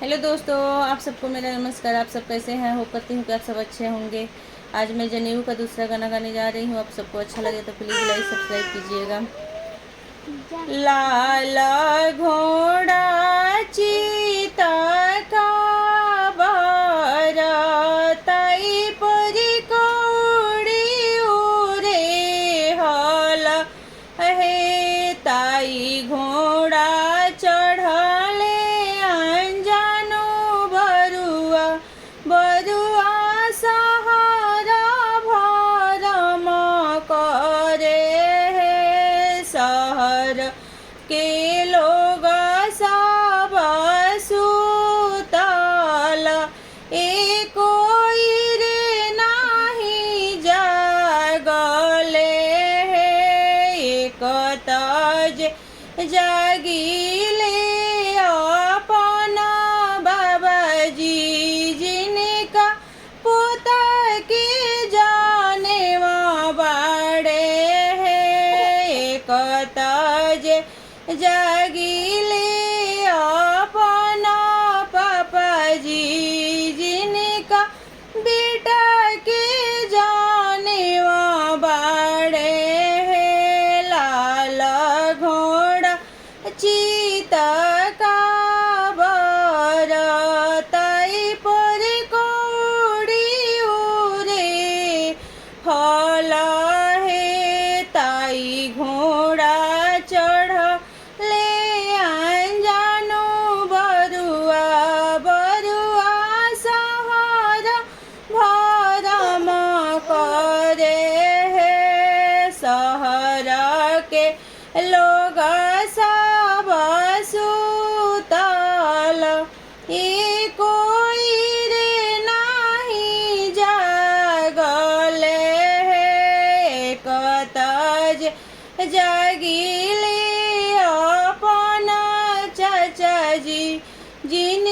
Hello दोस्तों, आप सबको मेरा नमस्कार। आप सब कैसे हैं? होप करती हूँ कि आप सब अच्छे होंगे। आज मैं जनेऊ का दूसरा गाना गाने जा रही हूँ। आप सबको अच्छा लगे तो प्लीज़ लाइक सब्सक्राइब कीजिएगा। लाल घोड़ा चीता का बारताई परी कौड़ी उरे हल हे ताई घोड़ा चढ़ले अंजानो बरुआ बरुआ सहारा भरम करे हे सहर के लोग सब सुतल कोई रे नाही जागले हे एक तज जागिले अपना बाबाजी जिनका पोता के जाने बाड़े है एक तज जागिले अपना पापाजी जिनका बेटा के जाने बाड़े है लाल घोड़ा चीता का बरताई पर कौड़ी उरे हल हे ताई घोड़ा चढ़ ले अंजानो बरुआ बरुआ सहारा भरम करे है सहर के लोग सब सुतल कोई रे नाही जागले है एक तज जागिले अपना चाचा जी जिन